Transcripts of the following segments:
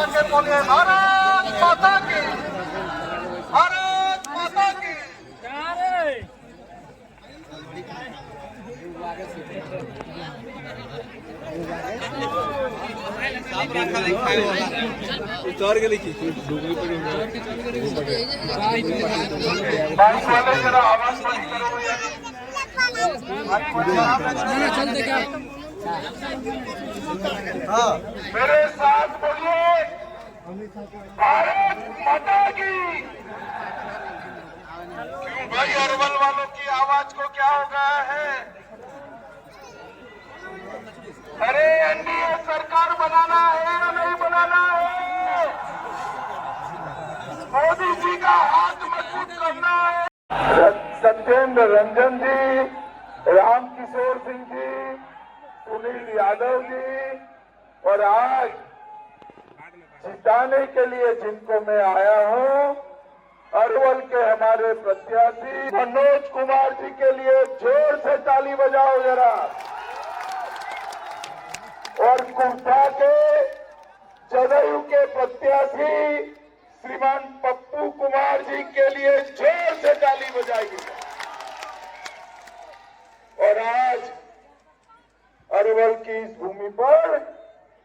आगे बोलिए भारत माता की, भारत माता की। उतार के लिखी बाइक वाले जरा आवाज बंद करो यार। चलते क्या? मेरे साथ बोलिए भारत माता की। क्यों भाई अरवल वालों की आवाज को क्या हो गया है? अरे एनडीए सरकार बनाना है या नहीं बनाना है? मोदी जी का हाथ मजबूत करना है। सत्येंद्र रंजन जी, राम किशोर सिंह जी, सुनील यादव जी और आज जिताने के लिए जिनको मैं आया हूं, अरवल के हमारे प्रत्याशी मनोज कुमार जी के लिए जोर से ताली बजाओ जरा। और कुर्था के जदयू के प्रत्याशी श्रीमान पप्पू कुमार जी के लिए जोर से ताली बजाइए। और आज अरवल की इस भूमि पर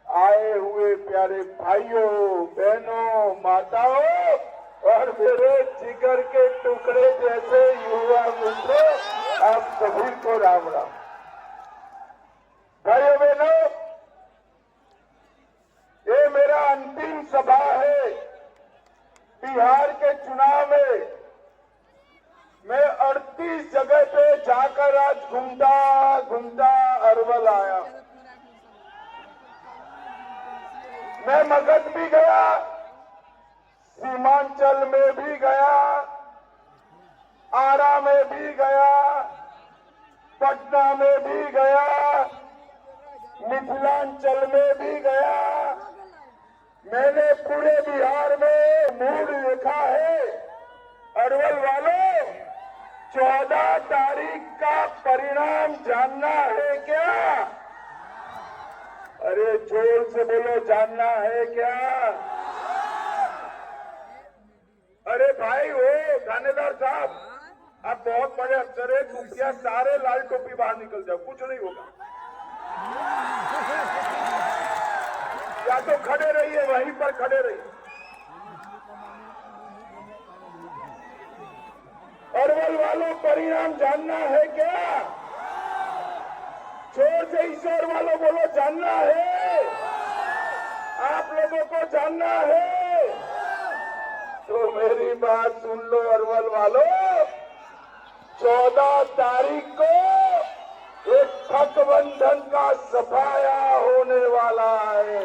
आए हुए प्यारे भाइयों, बहनों, माताओं और मेरे जिगर के टुकड़े जैसे युवा मित्रों, आप सभी को राम राम। भाइयों बहनों, ये मेरा अंतिम सभा है। बिहार के चुनाव में मैं 38 जगह पे जाकर आज घूमता घूमता अरवल आया। मैं मगध भी गया, सीमांचल में भी गया, आरा में भी गया, पटना में भी गया, मिथिलांचल में भी गया। मैंने पूरे बिहार में मूड देखा है। अरवल वालों, 14 तारीख का परिणाम जानना है क्या? अरे जोर से बोलो, जानना है क्या? अरे भाई वो थानेदार साहब, आप बहुत बड़े अफसर है, खुफिया सारे लाल टोपी बाहर निकल जाओ, कुछ नहीं होगा। या तो खड़े रहिए, वहीं पर खड़े रहिए। अरवल वालों, परिणाम जानना है क्या? जोर से ईश्वर वालों बोलो, जानना है? आप लोगों को जानना है तो मेरी बात सुन लो अरवल वालों। 14 तारीख को एक ठगबंधन का सफाया होने वाला है।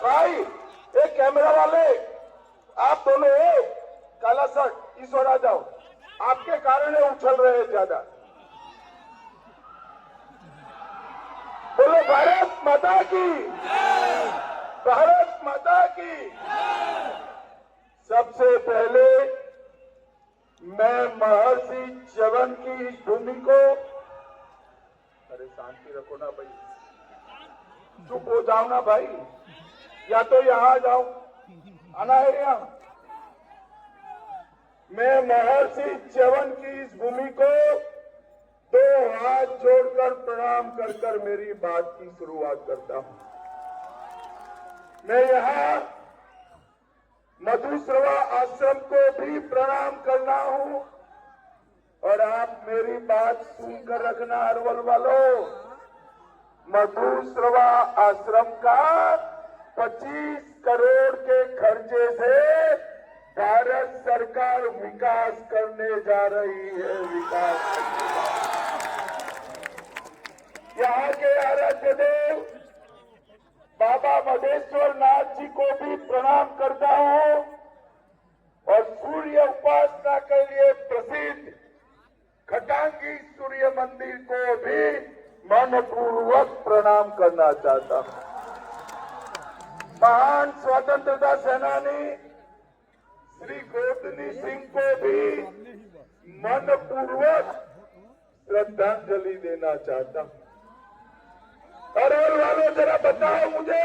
भाई एक कैमरा वाले, आप दोनों काला शर्ट इस ओर आ जाओ, आपके कारण उछल रहे हैं ज्यादा। बोलो भारत माता की, भारत माता की। सबसे पहले मैं महर्षि च्यवन की इस भूमि को, अरे शांति रखो ना भाई, चुप हो जाओ ना भाई, या तो यहाँ आ जाओ, आना है यहाँ। मैं महर्षि च्यवन की इस भूमि को 2 हाथ जोड़कर प्रणाम कर कर मेरी बात की शुरुआत करता हूं। मैं यहाँ मधुश्रवा आश्रम को भी प्रणाम करना हूं और आप मेरी बात सुनकर रखना अरवल वालों। मधुश्रवा आश्रम का 25 करोड़ के खर्चे से भारत सरकार विकास करने जा रही है। विकास यहाँ के आराध्य देव बाबा मधेश्वर नाथ जी को भी प्रणाम करता हूँ और सूर्य उपासना के लिए प्रसिद्ध खटांगी सूर्य मंदिर को भी मनपूर्वक प्रणाम करना चाहता हूँ। महान स्वतंत्रता सेनानी श्री गोदनी सिंह को भी मनपूर्वक श्रद्धांजलि देना चाहता हूँ। अरवल वालों जरा बताओ मुझे,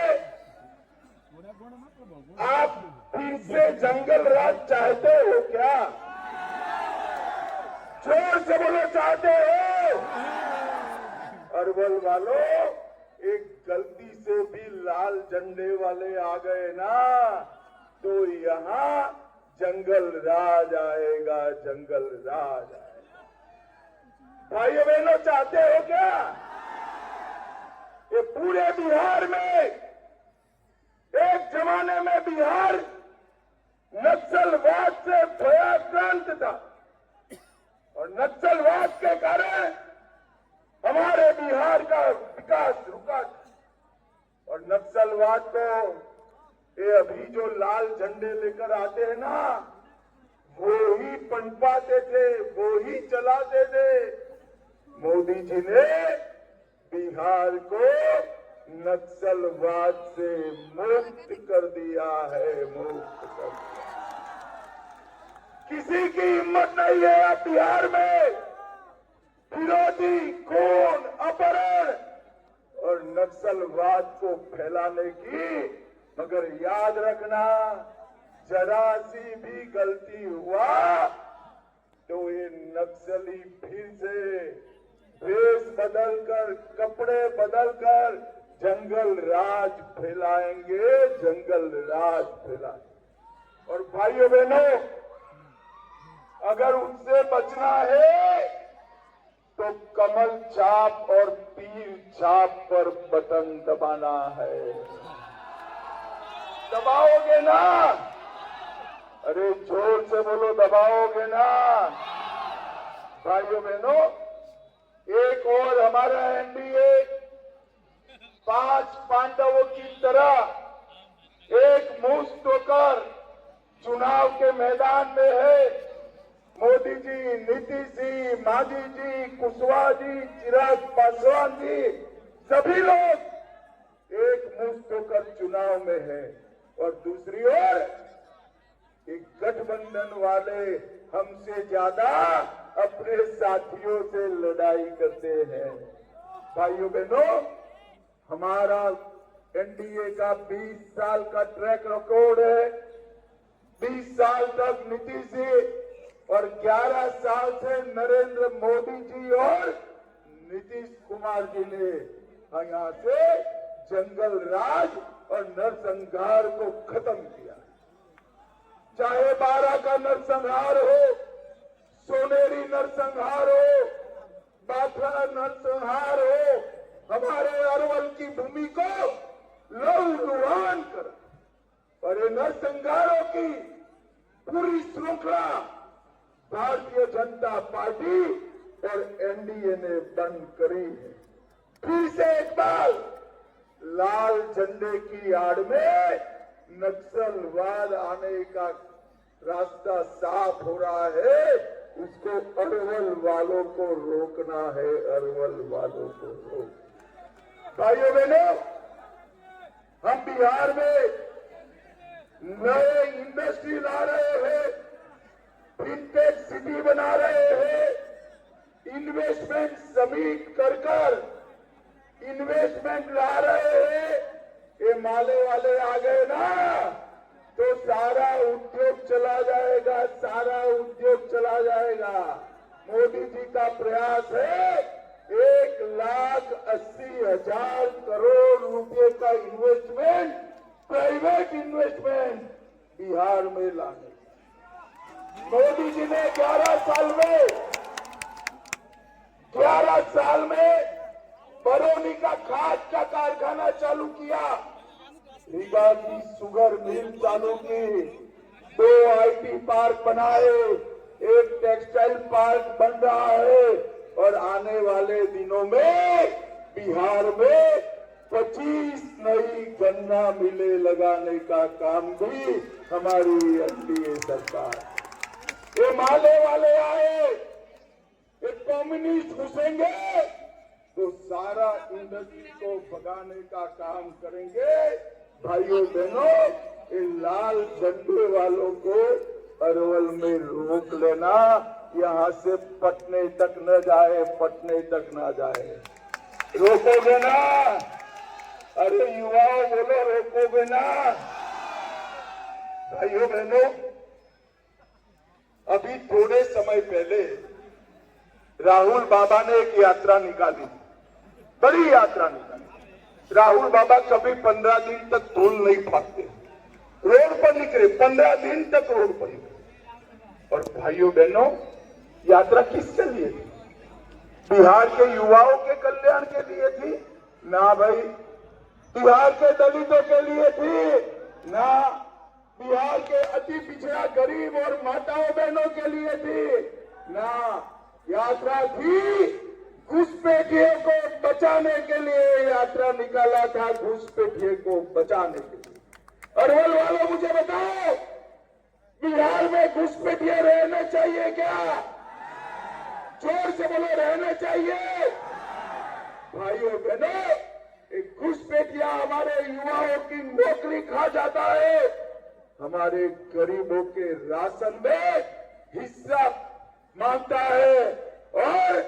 आप फिर से जंगल राज चाहते हो क्या? जोर से बोलो, चाहते हो? अरवल वालों, एक गलती से भी लाल झंडे वाले आ गए ना तो यहाँ जंगल राज आएगा, जंगल राज आएगा। भाइयों बहनों, चाहते हो क्या? ये पूरे बिहार में, एक जमाने में बिहार नक्सलवाद से भयाक्रांत था और नक्सलवाद के कारण हमारे बिहार का विकास रुका था। और नक्सलवाद को ये अभी जो लाल झंडे लेकर आते हैं ना, वो ही पनपाते थे, वो ही चलाते थे। मोदी जी ने बिहार को नक्सलवाद से मुक्त कर दिया है, मुक्त कर दिया। किसी की हिम्मत नहीं है अब बिहार में विरोधी खून, अपहरण और नक्सलवाद को फैलाने की। मगर याद रखना, जरा सी भी गलती हुआ तो ये नक्सली फिर से भेष बदलकर, कपड़े बदलकर जंगल राज फैलाएंगे, जंगल राज फैलाएंगे। और भाइयों बहनों, अगर उनसे बचना है तो कमल छाप और तीर छाप पर बटन दबाना है। दबाओगे ना? अरे जोर से बोलो, दबाओगे ना? भाइयों बहनों, एक और हमारा एनडीए 5 पांडवों की तरह एक मुश्त होकर चुनाव के मैदान में है। मोदी जी, नीतीश जी, मांझी जी, कुशवाहा जी, चिराग पासवान जी, सभी लोग एक मुश्त होकर चुनाव में है। और दूसरी ओर एक गठबंधन वाले हमसे ज्यादा अपने साथियों से लड़ाई करते हैं। भाइयों बहनों, हमारा एनडीए का 20 साल का ट्रैक रिकॉर्ड है। 20 साल तक नीतीश जी और 11 साल से नरेंद्र मोदी जी और नीतीश कुमार जी ने यहाँ से जंगल राज और नरसंहार को खत्म किया। चाहे 12 का नरसंहार हो, सोनेरी नरसंहार हो, बाथरा नरसंहार हो, हमारे अरवल की भूमि को लहूलुहान कर और ये नरसंहारों की पूरी श्रृंखला भारतीय जनता पार्टी और एनडीए ने बंद करी है। फिर से एक बार लाल झंडे की आड़ में नक्सलवाद आने का रास्ता साफ हो रहा है। उसको अरवल वालों को रोकना है, अरवल वालों को रोक। भाइयों बहनों, हम बिहार में नए इंडस्ट्री ला रहे हैं, फिनटेक सिटी बना रहे हैं, इन्वेस्टमेंट समिट कर इन्वेस्टमेंट ला रहे हैं। ये माले वाले आ गए ना तो सारा उद्योग चला जाएगा, सारा उद्योग चला जाएगा। मोदी जी का प्रयास है 1,80,000 करोड़ रुपए का इन्वेस्टमेंट, प्राइवेट इन्वेस्टमेंट बिहार में लाने। मोदी जी ने 11 साल में बरौनी का खाद का कारखाना चालू किया, रीवा की शुगर मिल चालू की, 2 आईटी पार्क बनाए, एक टेक्सटाइल पार्क बन रहा है और आने वाले दिनों में बिहार में 25 नई गन्ना मिलें लगाने का काम भी हमारी एनडीए सरकार। ये माले वाले आए, ये कम्युनिस्ट घुसेंगे तो सारा इंडस्ट्री को भगाने का काम करेंगे। भाइयों बहनों, इन लाल झंडे वालों को अरवल में रोक लेना, यहाँ से पटने तक न जाए, पटने तक न जाए। रोकोगे ना? अरे युवाओं बोलो, रोकोगे ना? भाइयों बहनों, अभी थोड़े समय पहले राहुल बाबा ने एक यात्रा निकाली, बड़ी यात्रा निकाली। राहुल बाबा कभी 15 दिन तक धूल नहीं फाड़ते, रोड पर निकले, 15 दिन तक रोड पर निकले। और भाइयों बहनों, यात्रा किसके लिए थी? बिहार के युवाओं के कल्याण के लिए थी? ना भाई। बिहार के दलितों के लिए थी? ना। बिहार के अति पिछड़ा गरीब और माताओं बहनों के लिए थी? ना। यात्रा थी घुसपैठियों को बचाने के लिए, यात्रा निकाला था घुसपैठियों को बचाने के लिए। अरवल वालों, मुझे बताओ, बिहार में घुसपैठिए रहने चाहिए क्या? जोर से बोलो, रहने चाहिए? भाइयों बहनों, एक घुसपैठिया हमारे युवाओं की नौकरी खा जाता है, हमारे गरीबों के राशन में हिस्सा मांगता है और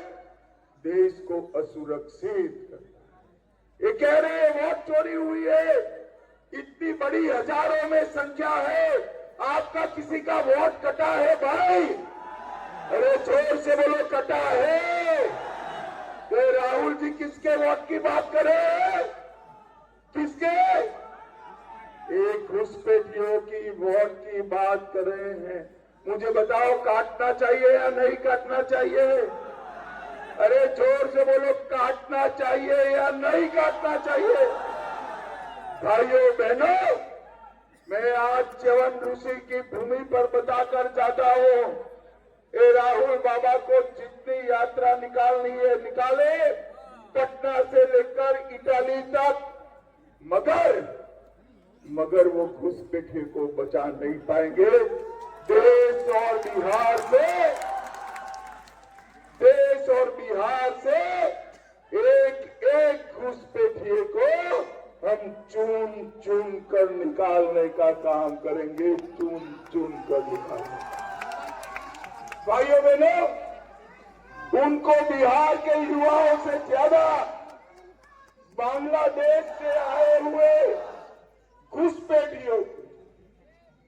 देश को असुरक्षित करता है। ये कह रहे हैं वोट चोरी हुई है, इतनी बड़ी हजारों में संख्या है, आपका किसी का वोट कटा है भाई? अरे जोर से बोलो, कटा है? तो राहुल जी किसके वोट की बात करें? किसके? एक घुसपैठियों की वोट की बात कर रहे हैं। मुझे बताओ, काटना चाहिए या नहीं काटना चाहिए? अरे जोर से बोलो, काटना चाहिए या नहीं काटना चाहिए? भाइयों बहनों, मैं आज च्यवन ऋषि की भूमि पर बताकर जाता हूं, ए राहुल बाबा को जितनी यात्रा निकालनी है निकाले, पटना से लेकर इटाली तक, मगर वो घुसपैठे को बचा नहीं पाएंगे। देश और बिहार से एक एक घुसपैठिए को हम चुन चुन कर निकालने का काम करेंगे, चुन चुन कर निकालेंगे। भाइयों बहनों, उनको बिहार के युवाओं से ज्यादा बांग्लादेश से आए हुए घुसपैठियों,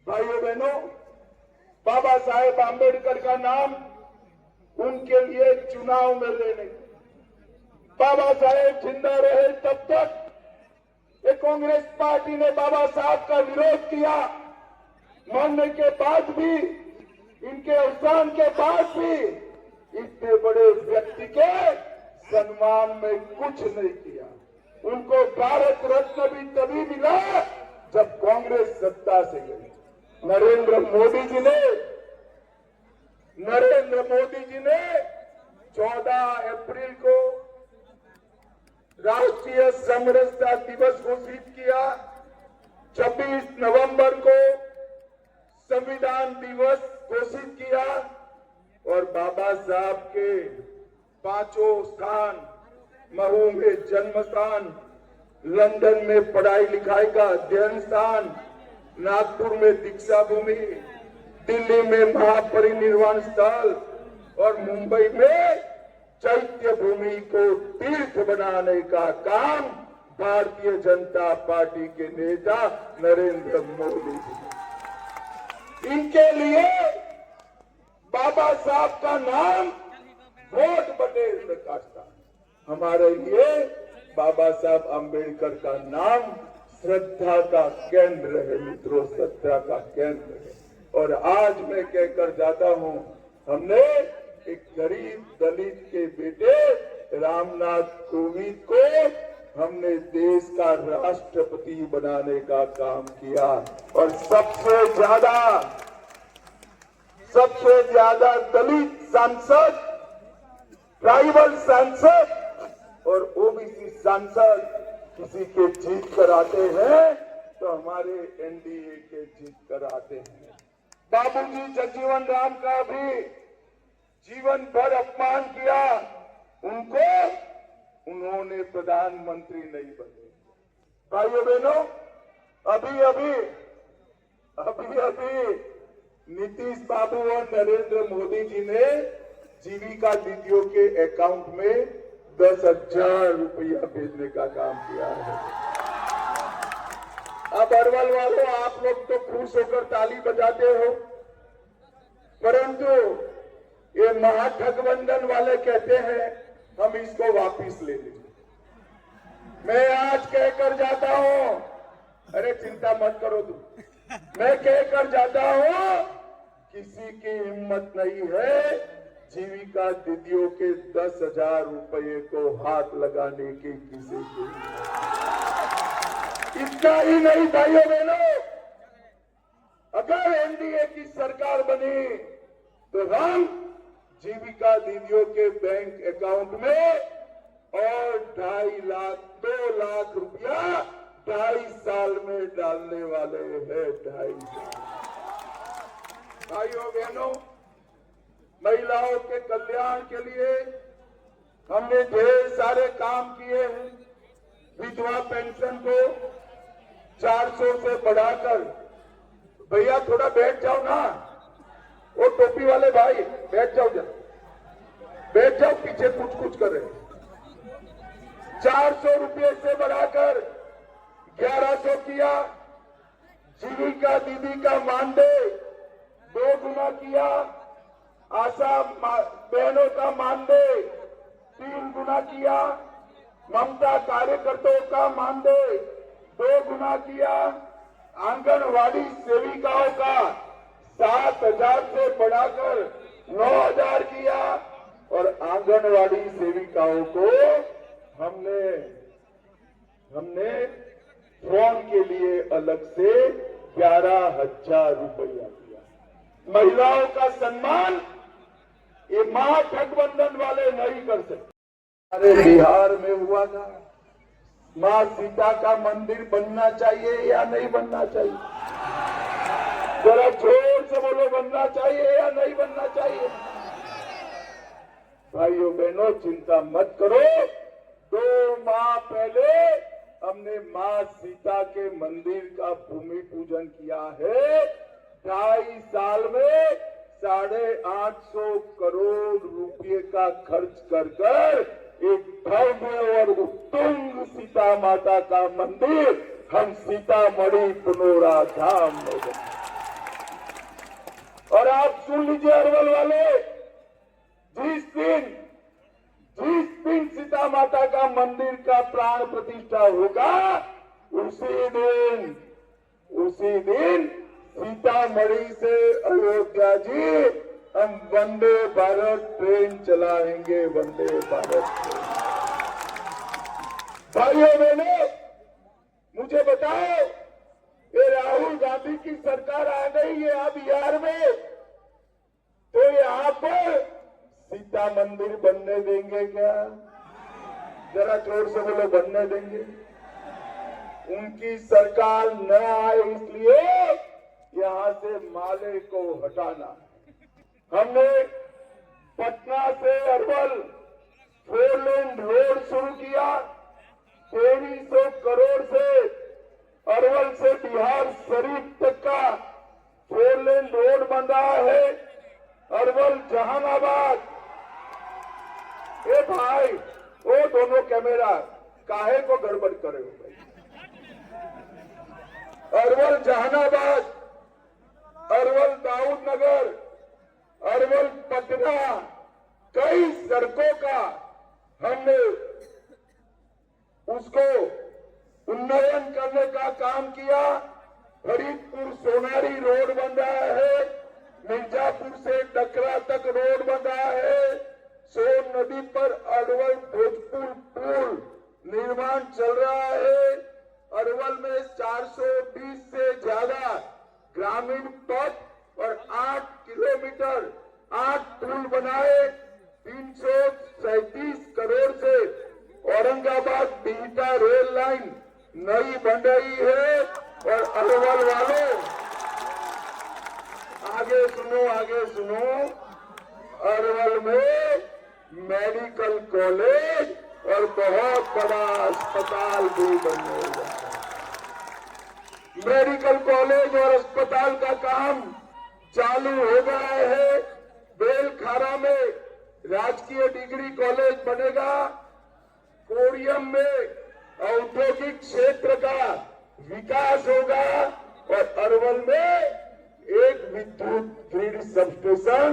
भाइयों बहनों, बाबा साहेब आंबेडकर का नाम उनके लिए चुनाव में लेने, बाबा साहेब जिंदा रहे तब तक कांग्रेस पार्टी ने बाबा साहब का विरोध किया, मरने के बाद भी, इनके अवसान के बाद भी इतने बड़े व्यक्ति के सम्मान में कुछ नहीं किया। उनको भारत रत्न भी तभी मिला जब कांग्रेस सत्ता से गई। नरेंद्र मोदी जी ने 14 अप्रैल को राष्ट्रीय समरसता दिवस घोषित किया, 26 नवंबर को संविधान दिवस घोषित किया और बाबा साहब के 5 स्थान, महू में जन्म स्थान, लंदन में पढ़ाई लिखाई का अध्ययन स्थान, नागपुर में दीक्षा भूमि, दिल्ली में महापरिनिर्वाण स्थल और मुंबई में चैत्य भूमि को तीर्थ बनाने का काम भारतीय जनता पार्टी के नेता नरेंद्र मोदी जी। इनके लिए बाबा साहब का नाम वोट बटेर प्रकाश था, हमारे लिए बाबा साहब आंबेडकर का नाम श्रद्धा का केंद्र है मित्रों, श्रद्धा का केंद्र है। और आज मैं कहकर जाता हूं, हमने एक गरीब दलित के बेटे रामनाथ कोविंद को हमने देश का राष्ट्रपति बनाने का काम किया और सबसे ज्यादा दलित सांसद, ट्राइबल सांसद और ओबीसी सांसद किसी के जीत कर आते हैं तो हमारे एनडीए के जीत कर आते हैं। बाबूजी जगजीवन राम का भी जीवन भर अपमान किया, उन्होंने प्रधानमंत्री नहीं बने। भाइयों बहनों, अभी नीतीश बाबू और नरेंद्र मोदी जी ने जीविका दीदियों के अकाउंट में 10,000 रुपया भेजने का काम किया है। अब अरवल वालों, आप लोग तो खुश होकर ताली बजाते हो, परंतु ये महागठबंधन वाले कहते हैं हम इसको वापिस ले लेंगे। मैं आज कहकर जाता हूं, अरे चिंता मत करो तुम, मैं कहकर जाता हूं, किसी की हिम्मत नहीं है जीविका दीदियों के 10,000 रुपये को हाथ लगाने की किसी की। इतना ही नहीं भाइयों बहनों, अगर एनडीए की सरकार बनी तो हम जीविका दीदियों के बैंक अकाउंट में और 2 लाख रुपया 2.5 साल में डालने वाले हैं। 2.5 साल। भाइयों बहनों, महिलाओं के कल्याण के लिए हमने ढेर सारे काम किए हैं। विधवा पेंशन को 400 से बढ़ाकर, भैया थोड़ा बैठ जाओ ना, वो टोपी वाले भाई बैठ जाओ, जरा बैठ जाओ, पीछे कुछ कर रहे। 400 रुपये से बढ़ाकर 1100 किया। जीविका दीदी का मानदेय 2 गुना किया। आशा बहनों का मानदेय 3 गुना किया। ममता कार्यकर्ताओं का मानदेय 2 गुना किया। आंगनवाड़ी सेविकाओं का 7,000 से बढ़ाकर 9,000 किया और आंगनवाड़ी सेविकाओं को हमने फोन के लिए अलग से 11,000 रुपया दिया। महिलाओं का सम्मान ये महागठबंधन वाले नहीं कर सकते। हमारे बिहार में हुआ था, मां सीता का मंदिर बनना चाहिए या नहीं बनना चाहिए? जरा जोर से बोलो, बनना चाहिए या नहीं बनना चाहिए? भाइयों बहनों, चिंता मत करो, 2 माह पहले हमने मां सीता के मंदिर का भूमि पूजन किया है। 2.5 साल में 850 करोड़ रुपए का खर्च कर एक भव्य और उत्तुंग सीता माता का मंदिर हम सीतामढ़ी पुनौरा धाम में बना। और आप सुन लीजिए अरवल वाले, जिस दिन सीता माता का मंदिर का प्राण प्रतिष्ठा होगा, उसी दिन सीतामढ़ी से अयोध्या जी हम वंदे भारत ट्रेन चलाएंगे। वंदे भारत ट्रेन। भाइयों बहनों, मुझे बताओ, ये राहुल गांधी की सरकार आ गई है अब बिहार में, तो यहाँ पर सीता मंदिर बनने देंगे क्या? जरा जोर से बोलो, बनने देंगे? उनकी सरकार न आए इसलिए यहाँ से माले को हटाना। हमने पटना से अरवल 4 लेन रोड शुरू किया। 2300 करोड़ से अरवल से बिहार शरीफ तक का 4 लेन रोड बन रहा है। अरवल जहानाबाद, ए भाई, वो दोनों कैमरा काहे को गड़बड़ करे हो भाई? अरवल जहानाबाद, अरवल दाऊद नगर, अरवल पटना, कई सड़कों का हमने उसको उन्नयन करने का काम किया। फरीदपुर सोनारी रोड बन रहा है। मिर्जापुर से डकरा तक रोड बन रहा है। सोन नदी पर अरवल भोजपुर पुल निर्माण चल रहा है। अरवल में 420 से ज्यादा ग्रामीण पथ और 8 किलोमीटर 8 पुल बनाए। 337 करोड़ से औरंगाबाद बिहटा रेल लाइन नई बन रही है। और अरवल वालों, आगे सुनो, अरवल में मेडिकल कॉलेज और बहुत बड़ा अस्पताल भी बनने लगा। मेडिकल कॉलेज और अस्पताल का काम चालू हो गया है। बेलखारा में राजकीय डिग्री कॉलेज बनेगा। कोरियम में औद्योगिक क्षेत्र का विकास होगा और अरवल में एक विद्युत ग्रिड सब स्टेशन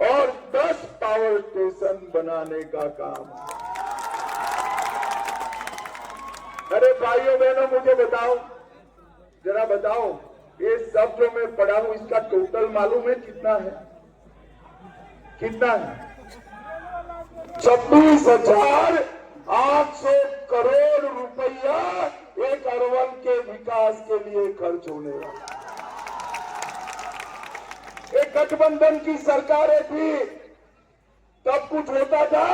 और 10 पावर स्टेशन बनाने का काम। अरे भाइयों बहनों, मुझे बताओ, जरा बताओ, ये सब जो मैं पढ़ा हूं इसका टोटल मालूम है कितना है? कितना है? 26,800 करोड़ रुपया एक अरवल के विकास के लिए खर्च होने वाला। एक गठबंधन की सरकारें थी तब कुछ होता था?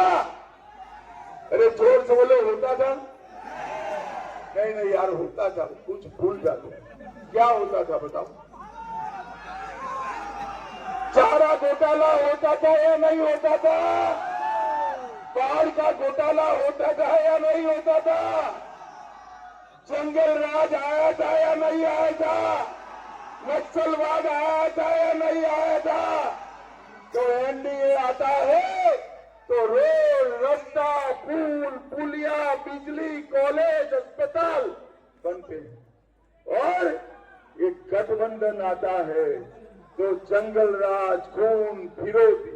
अरे जोर से बोले, होता था? नहीं नहीं यार, होता था, कुछ भूल जाते। क्या होता था बताओ? चारा घोटाला होता था या नहीं होता था? बाढ़ का घोटाला होता था या नहीं होता था? जंगल राज आया था या नहीं आया था? नक्सलवाद आया था या नहीं आया था? तो एनडीए आता है तो रोड, रास्ता, पुल, पुलिया, बिजली, कॉलेज, अस्पताल बनते हैं। और एक गठबंधन आता है तो जंगल राज, खून, फिरौती।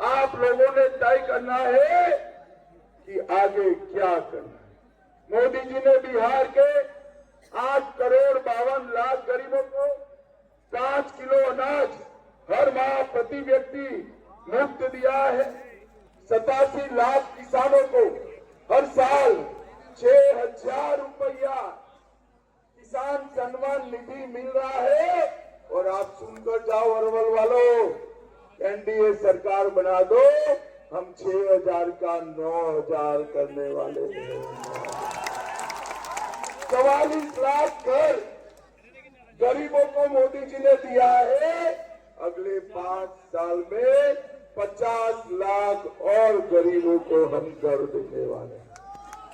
आप लोगों ने तय करना है कि आगे क्या करना है। मोदी जी ने बिहार के 8,52,00,000 गरीबों को 5 किलो अनाज हर माह प्रति व्यक्ति मुफ्त दिया है। 87 लाख किसानों को हर साल 6,000 रुपया किसान सम्मान निधि मिल रहा है। और आप सुनकर जाओ अरवल वालों, एनडीए सरकार बना दो, हम 6,000 का 9,000 करने वाले हैं। 44 लाख घर गरीबों को मोदी जी ने दिया है। अगले 5 साल में 50 लाख और गरीबों को हम घर देने वाले हैं।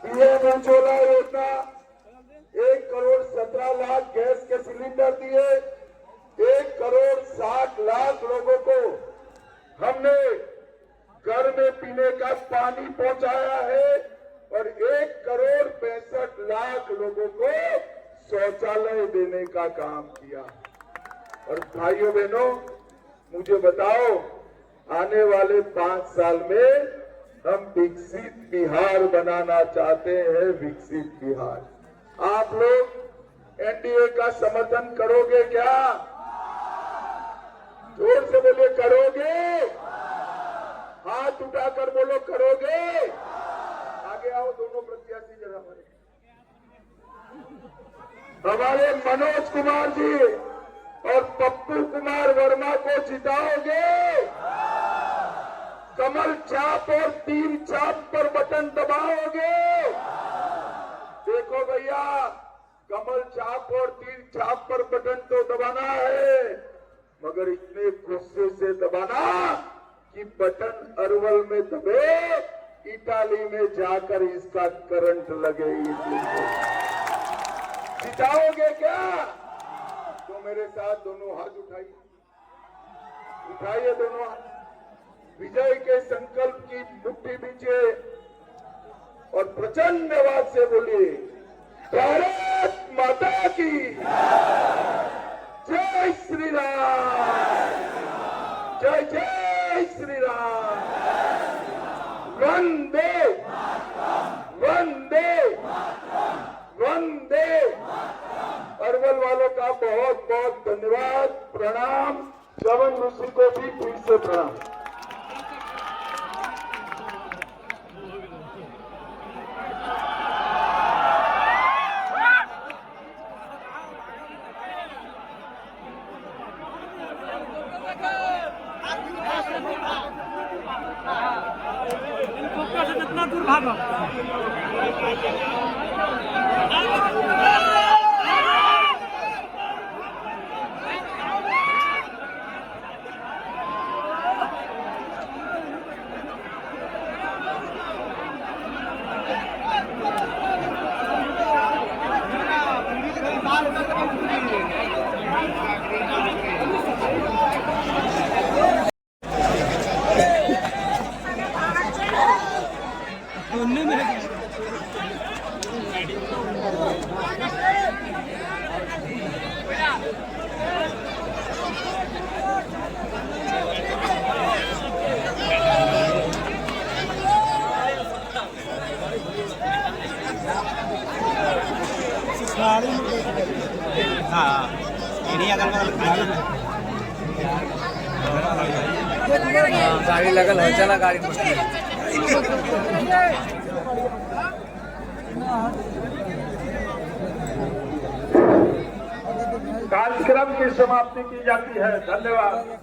पीएम उज्ज्वला योजना 1,17,00,000 गैस के सिलेंडर दिए। 1,60,00,000 लोगों को हमने घर में पीने का पानी पहुंचाया है और 1,65,00,000 लोगों को शौचालय देने का काम किया। और भाइयों बहनों, मुझे बताओ, आने वाले 5 साल में हम विकसित बिहार बनाना चाहते हैं। विकसित बिहार। आप लोग एनडीए का समर्थन करोगे क्या? जोर से बोले, करोगे? हाथ उठाकर बोलो, करोगे? आगे आओ दोनों प्रत्याशी जरा। हमारे मनोज कुमार जी और पप्पू कुमार वर्मा को जिताओगे? कमल छाप और तीर छाप पर बटन दबाओगे? देखो भैया, कमल छाप और तीर छाप पर बटन तो दबाना है, मगर इतने गुस्से से दबाना कि बटन अरवल में दबे, इटाली में जाकर इसका करंट लगे। जिताओगे क्या? तो मेरे साथ दोनों हाथ उठाइए, उठाइए दोनों हाथ। विजय के संकल्प की मुट्ठी बीजिए और प्रचंड आवाज से बोलिए, भारत माता की जय श्री राम, जय जय श्री राम, वंदे वंदे वंदे। अरवल वालों का बहुत बहुत धन्यवाद, प्रणाम। श्रवण ऋषि को भी फिर से प्रणाम। कितना दूर भागो? में गाड़ी लगल हो चला गाड़ी कार्यक्रम की समाप्ति की जाती है। धन्यवाद।